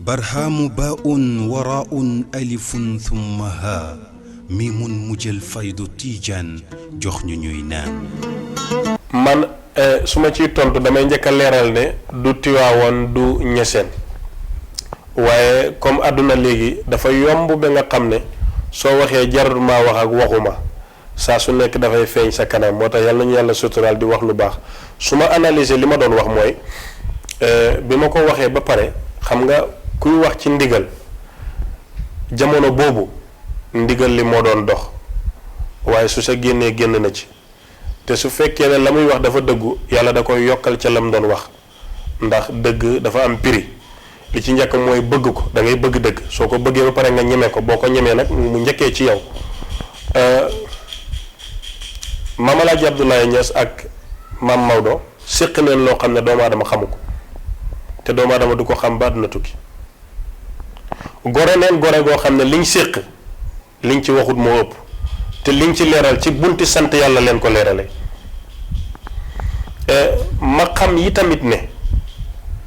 barhaamu baa'un waraa'un alifun thumma haa miimun mujjal faydu tiijaan jox ñu ñuy naan. man su ma ciy tontu damay njëkk a leeral ne du Tiwaawoon du Ñaseen waaye comme àdduna léegi dafa yomb ba nga xam ne soo waxee jarul maa wax ak waxuma saa su nekk dafay feeñ sa kanam moo tax yàlla nañu yàlla suturaal di wax lu baax su ma analyser li ma doon wax mooy bi ma ko waxee ba pare xam nga kuy wax ci ndigal jamono boobu ndigal li moo doon dox waaye su sa génnee génn na ci te su fekkee ne la muy wax dafa dëggu yàlla da koy yokkal ca lam doon wax ndax dëgg dafa am prix li ci njëkk mooy bëgg ko da ngay bëgg dëgg soo ko bëggee ba pare nga ñeme ko boo ko ñemee nag mu njëkkee ci yow Maam Alaaji Abdoulaye Niass ak Maam Maodo séq neen loo xam ne doomu aadama xamu ko te doomu aadama du ko xam ba àdduna tukki gore neen gore goo xam ne liñ séq liñ ci waxut moo ëpp te liñ ci leeral ci bunti sant yàlla leen ko leerale ma xam yi tamit ne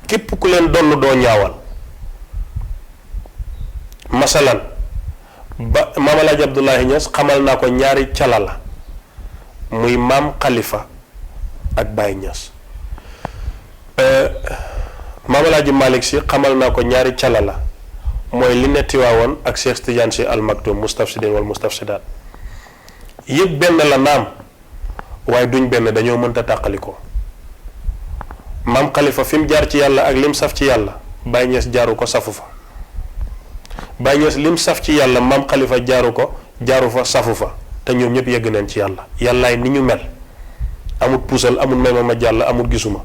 képp ku leen donn doo ñaawal masalan ba Maam Alaaji Abdoulaye Niass xamal naa ko ñaari cala la muy Maam Khalifa ak Baye Niass Maam Alaaji Malick Sy xamal naa ko ñaari cala la mooy li ne Tiwaawoon ak Cheikh Tidiane Sy Al Maktoum Moustafsidine wal Moustafsidaat yëpp benn la naam waaye duñ benn dañoo mënta tàqali ko Maam Khalifa fi mu jaar ci yàlla ak lim saf ci yàlla Baye Niass jaaru ko safu fa Baye Niass lim saf ci yàlla Maam Khalifa jaaru fa safu fa te ñoom ñëpp yegg neen ci yàlla yàllaay ni ñu mel amul puusal amul may ma jàll amul gisuma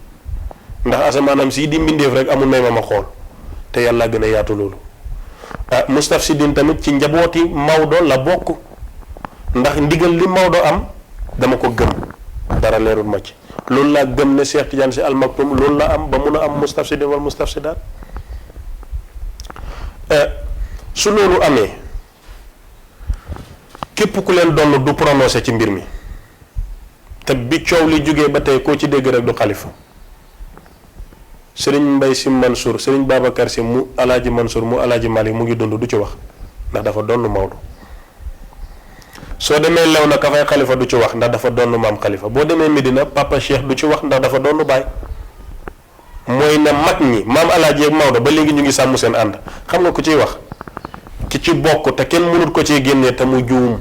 ndax asamaanam si di mbindeef rek amul may ma xool te yàlla gën a yaatu loolu Moustafsidine tamit ci njabooti Maodo la bokk ndax ndigal li Maodo am dama ko gëm dara leerul ma ci loolu laa gëm ne Cheikh Tidiane Sy Al Maktoum loolu la am ba mun a am Moustafsidine wal Moustafsidaat su loolu amee képp ku leen donn du prononcé ci mbir mi te bi coow li jógee ba tey koo ci dégg rek du xalifa sëriñ Mbay Si Mansour sëriñ Babacar Si mu alaaji Mansour mu alaaji Malick mu ngi dund du ci wax ndax dafa donn Maodo soo demee lew na ka fay xalifa du ci wax ndax dafa donn maam xalifa boo demee Medina papa Cheikh du ci wax ndax dafa donn baay mooy ne mag ñi maam alaaji ak Maodo ba léegi ñu ngi sàmm seen ànd xam nga ku ciy wax ki ci bokk te kenn mënut ko ci génnee te mu juum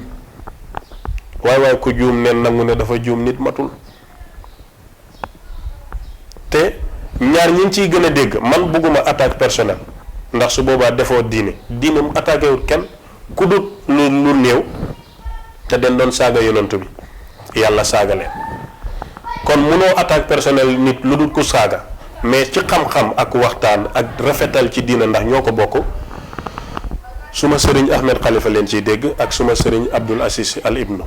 waaye ku juum neen nangu ne dafa juum nit matul te ñaar ñi ngi ciy gën a dégg man bugguma attaque personnelle ndax su boobaa defoo diine mu attaqué wut kenn ku dut lu néew te den doon saaga yonantu bi yàlla saaga leen kon munoo attaque personnelle nit lu dul ku saaga mais ci xam-xam ak waxtaan ak rafetal ci diine ndax ñoo ko bokk suma sëriñ Ahmed Khalifa leen ciy dégg ak suma sëriñ Abdul Aziz Al Ibnu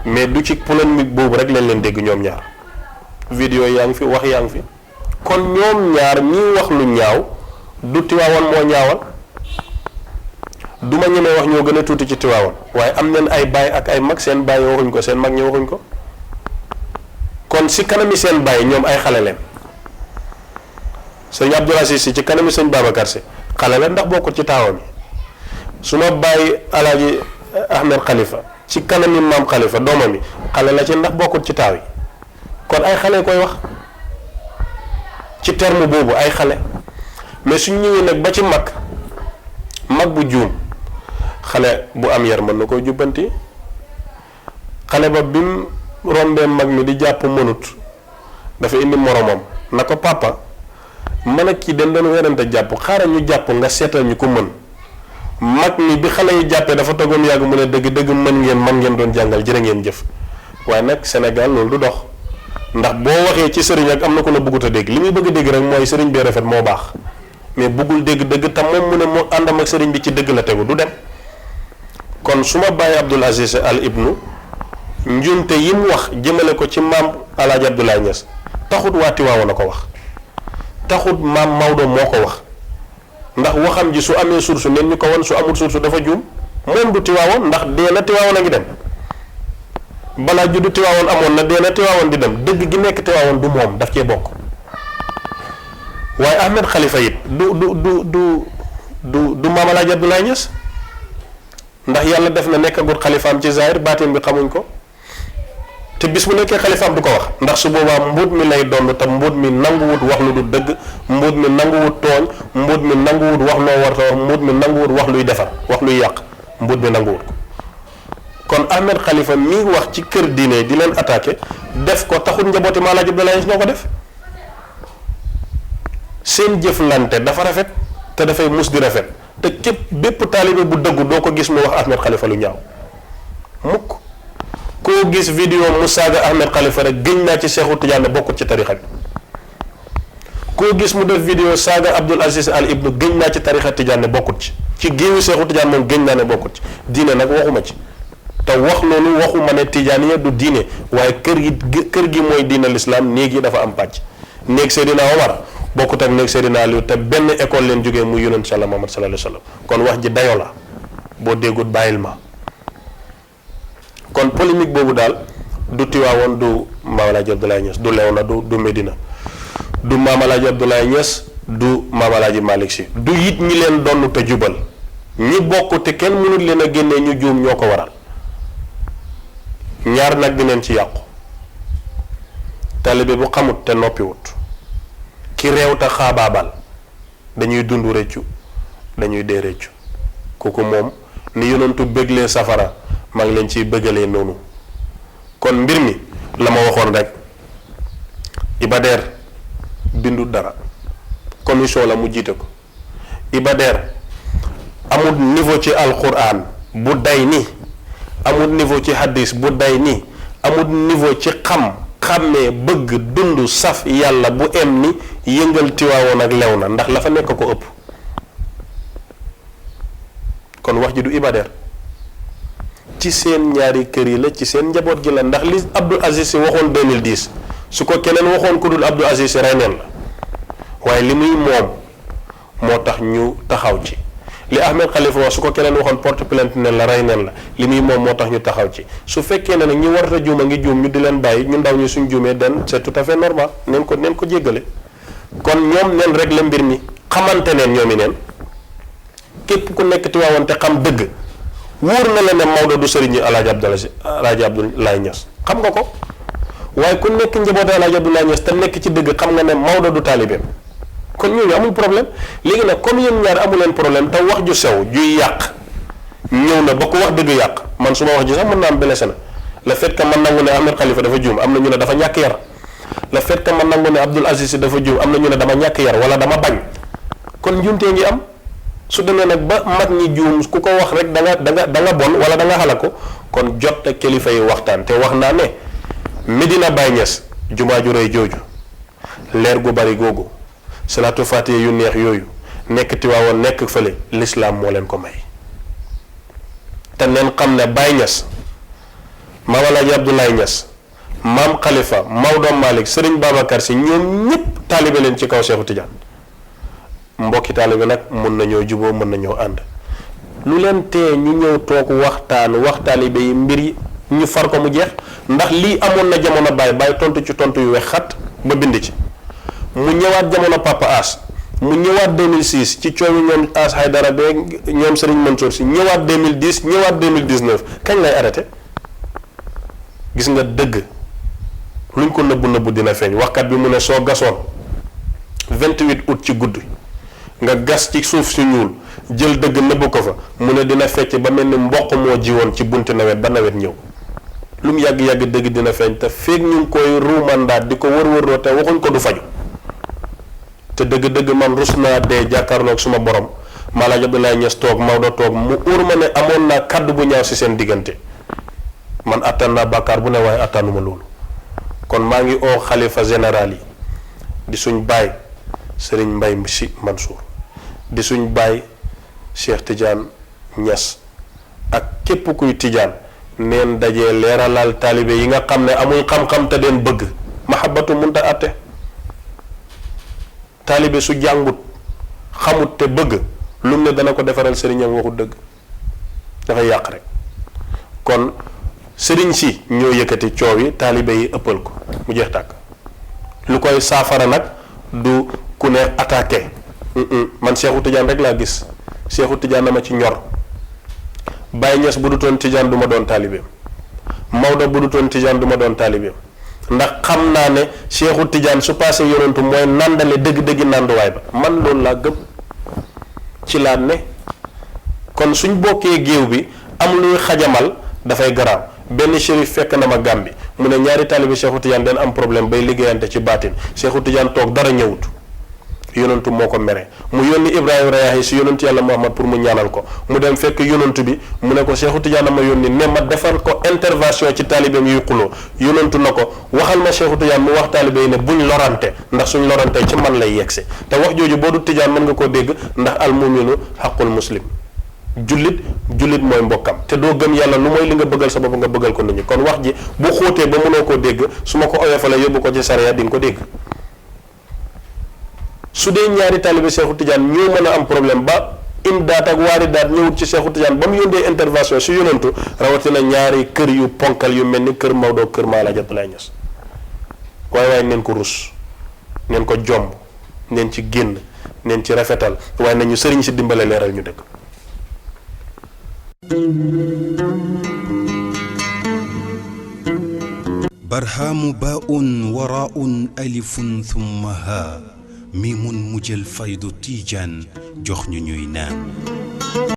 mais du ci polémique boobu rek leen dégg ñoom ñaar vidéo yaa ngi fi wax yaa ngi fi kon ñoom ñaar ñiy wax lu ñaaw du Tiwaawoon moo ñaawal du ma ñemee wax ñoo gën a tuuti ci Tiwaawoon waaye am nañ ay baay ak ay mag seen baay waxuñ ko seen mag ñi waxuñ ko kon si kanami seen baay ñoom ay xale leen sëñ Abdul Aziz Si ci kanami sëñ Babacar Si xale leen ndax bokkul ci taawam yi su ma bàyyi alaaji Ahmed Khalifa ci kanami maam Khalifa doomam yi xale la ci ndax bokkul ci taaw yi kon ay xale koy wax ci terme boobu ay xale mais suñ ñëwee nag ba ci mag bu juum xale bu am yar mën na koy jubbanti xale ba bi mu rombee mag mi di jàpp mënut dafa indi moromam na ko papa man ak kii dañ doon werante jàpp xaaral ñu jàpp nga seetal ñu ko mën mag mi bi xale yi jàppee dafa togoon yàgg mu ne dëgg man ngeen doon jàngal jërë ngeen jëf waaye nag Sénégal loolu du dox ndax boo waxee ci sëriñ ak am na ko la bëggut a dégg li muy bëgg a dégg rek mooy sëriñ bee rafet moo baax mais bëggul dégg tam moom mu ne moo àndam ak sëriñ bi ci dëgg la tegu du dem kon su ma bàyyi Abdul Aziz Al Ibnu njuumte yi mu wax jëmale ko ci maam Alaaji Abdoulaye Niass taxut waa Tiwaawoon a ko wax taxut maam Maodo moo ko wax ndax waxam ji su amee source neen ñu ko won su amul source dafa juum moom du Tiwaawoon ndax dee na Tiwaawoon a ngi dem balaa juddu Tiwaawoon amoon na dee na Tiwaawoon di dem dëgg gi nekk Tiwaawoon du moom daf cee bokk waaye Ahmed Khalifa it du du Maam Alaaji Abdoulaye Niass ndax yàlla def na nekkagut xalifaam ci zahir baatin bi xamuñ ko te bis bu nekkee xalifaam du ko wax ndax su boobaa mbuut mi lay doon te mbuut mi nanguwut wax lu du dëgg mbuut mi nanguwut tooñ mbuut mi nanguwut wax loo warta wax mbuut mi nanguwut wax luy defar wax luy yàq mbuut mi nanguwut ko kon Ahmed Khalifa mii wax ci kër diine di leen attaqué def ko taxul njabooti Maam Alaaji Abdoulaye Niass ñoo ko def seen jëflante dafa rafet te dafay mus di rafet te képp bépp taalibe bu dëggu doo ko gis mu wax Ahmed Khalifa lu ñaaw mukk koo gis vidéo mu saaga Ahmed Khalifa rek gëñ naa ci Seexu Tijaan ne bokkut ci tarixa bi koo gis mu def vidéo saaga Abdul Aziz Al Ibnu gëñ naa ci tarixa Tijaan ne bokkut ci géewu Seexu Tijaan moom gëñ naa ne bokkut ci diine nag waxuma ci te wax loolu waxuma ne Tijaaniya du diine waaye kër gi mooy diine l'islam néeg yi dafa am pàcc néeg Seydina Omar bokkut ak néeg Seydina Aliou te benn école leen jógee mu yonent Yàlla Muhammad sallallahu alayhi wa sallam kon wax ji dayo la boo déggut bàyyil ma kon polémique boobu daal du Tiwaawoon du Maam Alaaji Abdoulaye Niass du Léona du Médina du Maam Alaaji Abdoulaye Niass du Maam Alaaji Malick Sy du it ñi leen donn te jubal ñi bokk te kenn mënut leen a génnee ñu juum ñoo ko waral ñaar nag dineen ci yàqu taalibe bu xamut te noppiwut ki réew te xaabaabal dañuy dund rëccu dañuy dee rëccu kooku moom ni yonentu béglee safara maa ngi leen ciy bëggalee noonu kon mbir mi la ma waxoon rek Ibader bindu dara commission la mu jiite ko Ibader amul niveau ci alquran bu day ni amul niveau ci hadis bu day ni amul niveau ci xàmmee bëgg dund saf yàlla bu em ni yëngal Tiwaawoon ak Léona ndax la fa nekk ko ëpp kon wax ji du Ibader ci seen ñaari kër yi la ci seen njaboot gi la ndax li Abdou Aziz Sy waxoon 2010 su ko keneen waxoon ku dul Abdou Aziz Sy rey neen la waaye li muy moom moo tax ñu taxaw ci li Ahmed Khalifa wax su ko keneen waxoon porte plainte neen la rey neen la li muy moom moo tax ñu taxaw ci su fekkee ne nag ñi warata juum a ngi juum ñu di leen bàyyi ñu ndaw ñi suñ juumee den c'est tout à fait normal neen ko jéggale kon ñoom neen rek la mbir mi xamante neen ñoomi neen képp ku nekk Tiwaawoon te xam dëgg wóor na la ne Maodo du sëriñu Alaaji Abdoulaye Niass xam nga ko waaye ku nekk njaboote Alaaji Abdoulaye Niass te nekk ci dëgg xam nga ne Maodo du taalibeem kon ñooñu amul problème léegi nag comme yéen ñaar amu leen problème te wax ju sew juy yàq ñëw na ba ko wax dëgg yàq man su ma wax ji sax mën naa am blessé na le fait que man nangu ne Ahmed Khalifa dafa juum am na ñu ne dafa ñàkk yar le fait que man nangu ne Abdoul Aziz Sy dafa juum am na ñu ne dama ñàkk yar wala dama bañ kon njuumtee ngi am su demee nag ba mag ñi juum ku ko wax rek da nga bon wala da nga xala ko kon jot ak kilifa yi waxtaan te wax naa ne Medina Baye Niass jumaa ju rëy jooju leer gu bari googu salaatu fatiha yu neex yooyu nekk Tiwaawoon nekk fële l'islam moo leen ko may te neen xam ne Baye Niass Maam Alaaji Abdoulaye Niass Maam Khalifa Maodo Malick Serigne Babacar Sy ñoom ñëpp taalibe leen ci kaw Seexu Tijaan mbokki taalibe nag mën nañoo juboo mën nañoo ànd lu leen tee ñu ñëw toog wax taalibe yi mbir yi ñu far ko mu jeex ndax lii amoon na jamono Baye tontu ci tontu yu wex xat ba bind ci mu ñëwaat jamono Papa As mu ñëwaat 2006 ci coowi ñoom As Haydara beeg ñoom Serigne Mansour Sy ñëwaat 2010 ñëwaat 2019 kañ lay arrêté gis nga dëgg luñ ko nëbbu dina feeñ waxkat bi mu ne soo gasoon 28 août ci guddi nga gas ci suuf si ñuul jël dëgg nëbbu ko fa mu ne dina fecc ba mel ni mboq moo jiwoon ci bunti nawet ba nawet ñëw lu mu yàgg-yàgg dëgg dina feeñ te feeg ñu ngi koy ruumandaat di ko wër-wërloo te waxuñ ko du faju te dëgg-dëgg man rus naa dee jàkkaarloog suma borom Maam Alaaji Abdoulaye Niass toog Maodo toog mu óor ma ne amoon naa kaddu bu ñaaw si seen diggante man attan naa bàkkaar bu ne waaye attanuma loolu kon maa ngi oo xalifa général yi di suñ baay Serigne Mbaye Sy Mansour di suñ baay Cheikh Tidiane Niass ak képp kuy Tidiane neen dajee leeralal taalibe yi nga xam ne amul xam-xam te den bëgg mahabbatu munta àtte taalibe su jàngut xamut te bëgg lu mu ne dana ko defaral sëriñam waxut dëgg dafay yàq rek kon sëriñ si ñoo yëkkati coow yi taalibe yi ëppal ko mu jeex tàkk lu koy saafara nag du ku ne attaqué man Seexu Tijaan rek laa gis Seexu Tijaan ma ci ñor Baye Niass bu dutoon Tijaan du ma doon taalibeem Maodo bu dutoon Tijaan du ma doon taalibeem ndax xam naa ne Seexu Tijaan su passé yonantu mooy nandale dëgg-dëggi nanduwaay ba man loolu laa gëm ci laa ne kon suñ bokkee géew bi am luy xajamal dafay garaaw benn shérif fekk na ma Gàmbi mu ne ñaari taalibe Seexu Tijaan den am problème bay liggéeyante ci baatin Seexu Tijaan toog dara ñëwut yonantu moo ko mere mu yónni Ibrahima Rayaahi si yonantu yàlla Muhammad pour mu ñaanal ko mu dem fekk yonantu bi mu ne ko Seexu Tijaan ma yónni ne ma defal ko intervention ci taalibeem yuy xuloo yonantu na ko waxal ma Seexu Tijaan mu wax taalibe yi ne buñ lorante ndax suñ lorante ci man lay yegsi te wax jooju boo du Tijaan mën nga koo dégg ndax al muminu xaqul muslim jullit mooy mbokkam te doo gëm yàlla lu mooy li nga bëggal sa bopp nga bëggal ko nit ñi kon wax ji bu xóotee ba mënoo koo dégg su ma ko oyofalee yóbbu ko ci sariya di nga ko dégg su dee ñaari taalibe Seexu Tijaan ñoo mën a am problème ba imdaat ak waari daat ñëwut ci Seexu Tijaan ba mu yóndee intervention si yonantu rawatina ñaari kër yu ponkal yu mel ni kër Maodo kër Maam Alaaji Abdoulaye Niass waaye neen ko rus neen ko jomb neen ci génn neen ci rafetal waaye nañu sëriñ si dimbale leeral ñu dëkk برهام باء وراء ألف ثم ها ميم مجل فيض تيجان جخن نينان